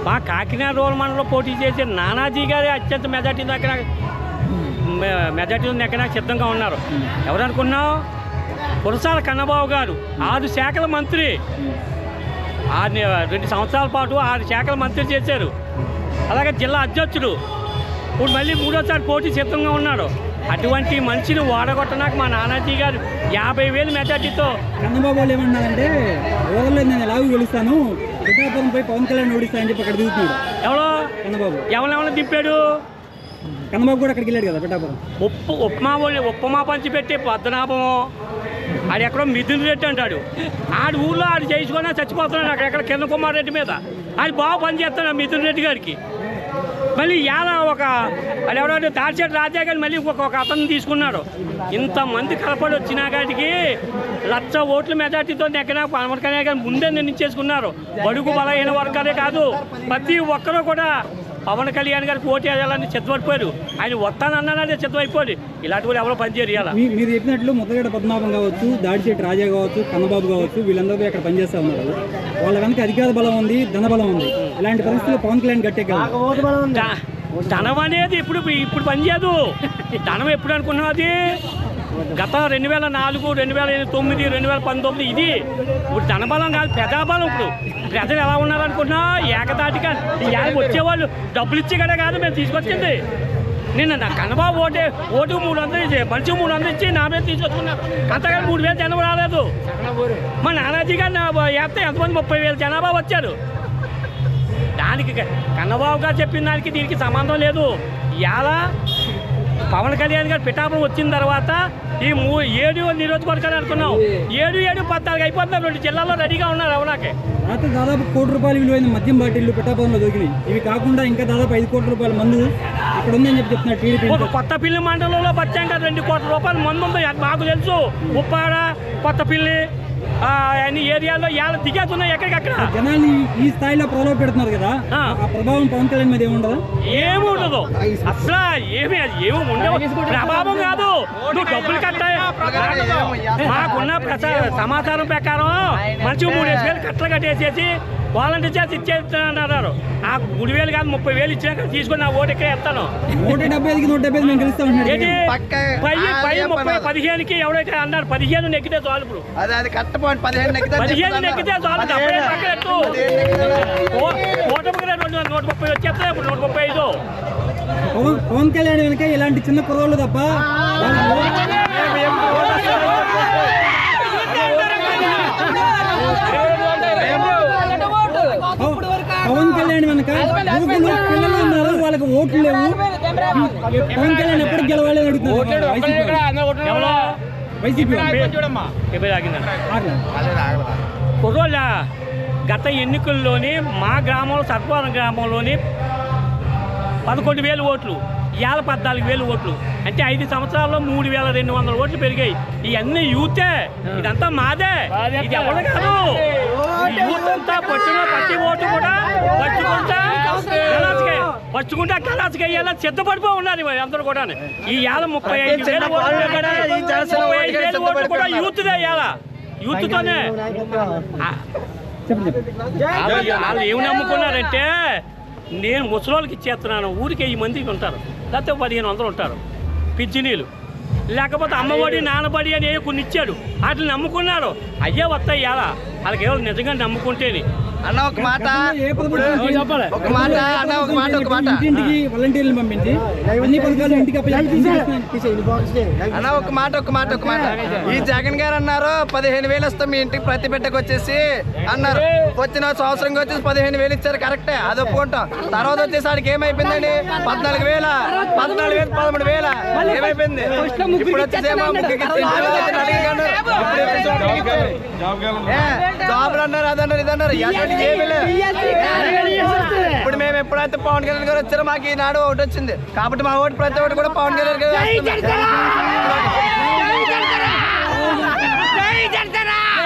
మా కాకినాడ రూరల్ మండలంలో పోటీ చేసే నానాజీ గారి అత్యంత మెజార్టీతో ఎక్కడ సిద్ధంగా ఉన్నారు. ఎవరనుకున్నావు? కురసాల కన్నబాబు గారు 6 శాఖల మంత్రి, 2 సంవత్సరాల పాటు 6 శాఖల మంత్రి చేశారు. అలాగే జిల్లా అధ్యక్షుడు, ఇప్పుడు మళ్ళీ 3వసారి పోటీ సిద్ధంగా ఉన్నాడు. అటువంటి మనిషిని ఓడగొట్టడానికి మా నానాజీ గారు 50,000 మెజార్టీతో. కన్నబాబు వాళ్ళు ఏమన్నారంటే ఓవర్లో నేను ఎలాగో గెలుస్తాను, పిఠాపురంపై పవన్ కళ్యాణ్ ఓడిస్తానని చెప్పి అక్కడ దిగుతున్నాడు. ఎవరో కన్నబాబు ఎవరెవరిని దింపాడు? కన్నబాబు కూడా అక్కడికి వెళ్ళాడు కదా పిఠాపురం. ఉప్మా పంచిపెట్టి పద్మనాభము ఆడు ఎక్కడో మిథున్ రెడ్డి అంటాడు. ఆడి ఊళ్ళో ఆడు చేసుకున్నా చచ్చిపోతున్నాడు. అక్కడెక్కడ కింద కుమార్ రెడ్డి మీద ఆడు బాగా పనిచేస్తున్నాడు మిథున్ రెడ్డి గారికి. మళ్ళీ యాద అది ఎవడో తాడిచేటి రాజా గారు మళ్ళీ ఒక అతను తీసుకున్నాడు. ఇంతమంది కలపడి వచ్చినా కాడికి 1,00,000 ఓట్ల మెజార్టీతో ఎక్కడ పవన్ కళ్యాణ్ గారు ముందే నిర్ణయించేసుకున్నారు. బడుగు బలహీన వర్గాలే కాదు, ప్రతి ఒక్కరూ కూడా పవన్ కళ్యాణ్ గారికి ఓటు వేయాలని సిద్ధపడిపోయారు. ఆయన వస్తానన్నాడే సిద్ధమైపోయాడు. ఇలాంటి వాళ్ళు ఎవరో పనిచేయరు. ఇలా మీరు చెప్పినట్లు ముద్దగడ్డ పద్మనాభం కావచ్చు, దాడిచేటి రాజా కావచ్చు, కన్నబాబు కావచ్చు, వీళ్ళందరూ అక్కడ పనిచేస్తూ ఉన్నారు. వాళ్ళ వెనక అధికార బలం ఉంది, ధన బలం ఉంది. ఇలాంటి పరిస్థితుల్లో పవన్ కళ్యాణ్ గట్టే ధనం అనేది ఇప్పుడు పనిచేయదు. ధనం ఎప్పుడు అనుకున్నావు? అది గత 2004, 2009, 2019 ఇది. ఇప్పుడు ధనబలం కాదు, ప్రజాబలం. ఇప్పుడు ప్రజలు ఎలా ఉన్నారనుకున్నా ఏకతాటిగా వచ్చేవాళ్ళు డబ్బులు ఇచ్చే కదా కాదు మేము తీసుకొచ్చింది. నిన్న నా కన్నబాబు ఓటు 300 ఇచ్చి, మనిషి 300 ఇచ్చి నా మీద తీసుకొచ్చుకున్నారు. అంతగా 3,000 జనం రాలేదు. మా నానాజీ గారు వేస్తే ఎంతమంది 30,000 జనాభా వచ్చారు. దానికి కన్నబాబు గారు చెప్పిన దానికి దీనికి సంబంధం లేదు. ఇలా పవన్ కళ్యాణ్ గారు పిఠాపురం వచ్చిన తర్వాత ఈ 7 నియోజకవర్గాలు అనుకున్నాం. 7, 14 అయిపోతున్నారు. 2 జిల్లాల్లో రెడీగా ఉన్నారు. అవునాకే రాత్రి దాదాపు ₹1 కోటి విలువైన మద్యం బాటిల్లు పిఠాపురంలో దొరికినాయి. ఇవి కాకుండా ఇంకా దాదాపు ₹5 కోట్ల మందు ఇక్కడ ఉందని చెప్తున్నారు టీడీపీ. కొత్తపల్లి మండలంలో బచ్చాక ₹2 కోట్ల మందు ఉంది. మాకు తెలుసు. ఉప్పాడ, కొత్తపల్లి అన్ని ఏరియాల్లో దిగేస్తున్నాయి. ఎక్కడికక్కడ జనాన్ని ఈ స్థాయిలో ప్రలోభ పెడుతున్నారు కదా, ఆ ప్రభావం పవన్ కళ్యాణ్ మీద ఏముండదు? ఏముండదు అసలు. ఏమి ఉండవు. ప్రభావం కాదు, నువ్వు డబ్బులు కట్టాయి. మాకున్న సమాచారం ప్రకారం మంచి 3,000 కట్టలు కట్టేసేసి వాలంటీర్ చేసి ఇచ్చేస్తున్నారు. ఆ 3,000 కాదు 30,000 ఇచ్చినాక తీసుకొని నా ఓటు ఎక్కడ ఎత్తాను. 175 మేము గెలుస్తాం. 15కి ఎవరైతే అన్నారు 15 నెక్కితే చాలు. ఇప్పుడు 15 నెక్కితే చాలు. ఓటమికి 130 వచ్చేస్తాయి. ఇప్పుడు 135. పవన్ కళ్యాణ్ వెనక ఇలాంటి చిన్న కుర్రోళ్ళు తప్ప పవన్ కళ్యాణ్ వెనక పిల్లలు ఉన్నారు, వాళ్ళకి ఓట్లు లేవు. పవన్ కళ్యాణ్ ఎప్పటికి గెలవాలి అని అడుగుతున్నారు. కుర్రోళ్ళ గత ఎన్నికల్లోని మా గ్రామంలో సర్పవరం గ్రామంలోని 11,000 ఓట్లు, ఇవాళ 14,000 ఓట్లు. అంటే 5 సంవత్సరాల్లో 3,200 ఓట్లు పెరిగాయి. ఇవన్నీ యూతే. ఇదంతా మాదే, ఇది ఎవరు కాదు. యూత్ అంతా ప్రతి ఓటు కూడా పచ్చుకుంటా కలాసుకి అయ్యేలా సిద్ధపడిపో ఉన్నారు అందరూ కూడా. ఈ 35,000 ఓట్లు కూడా యూత్దే. యూత్తోనే వాళ్ళు ఏమి నమ్ముకున్నారంటే నేను ముసలోళ్ళకి ఇచ్చేస్తున్నాను, ఊరికి 1000 మంది ఉంటారు, లేకపోతే 1,500 ఉంటారు పింఛనీలు, లేకపోతే అమ్మఒడి నాన్నబడి అని కొన్ని ఇచ్చాడు. వాటిని నమ్ముకున్నారు. అయ్యే వస్తాయి. ఇలా వాళ్ళకి ఎవరు నిజంగా నమ్ముకుంటేనే. అన్న ఒక మాట ఇంటింటికి వాలంటీర్లు పంపించి అన్ని పథకాలు ఇంటికి అన్న ఒక మాట ఈ జగన్ గారు అన్నారు 15,000 ఇస్తాం మీ ఇంటికి ప్రతి బిడ్డకు వచ్చేసి అన్నారు. వచ్చిన సంవత్సరంగా వచ్చేసి 15,000 ఇచ్చారు, కరెక్టే, అది ఒప్పుకుంటాం. తర్వాత వచ్చేసి ఆడికి ఏమైపోయిందండి? 14,000, 13,000 ఏమైపోయింది? ఇప్పుడు వచ్చేసేమో జాబ్లు అన్నారు, అదన్నారు, ఇదన్నారు. ఇప్పుడు మేము ఎప్పుడైతే పవన్ కళ్యాణ్ గారు వచ్చారో మాకు ఈనాడు ఒకటి వచ్చింది కాబట్టి మా ఓటు ప్రతి ఒక్కటి కూడా పవన్ కళ్యాణ్ గారు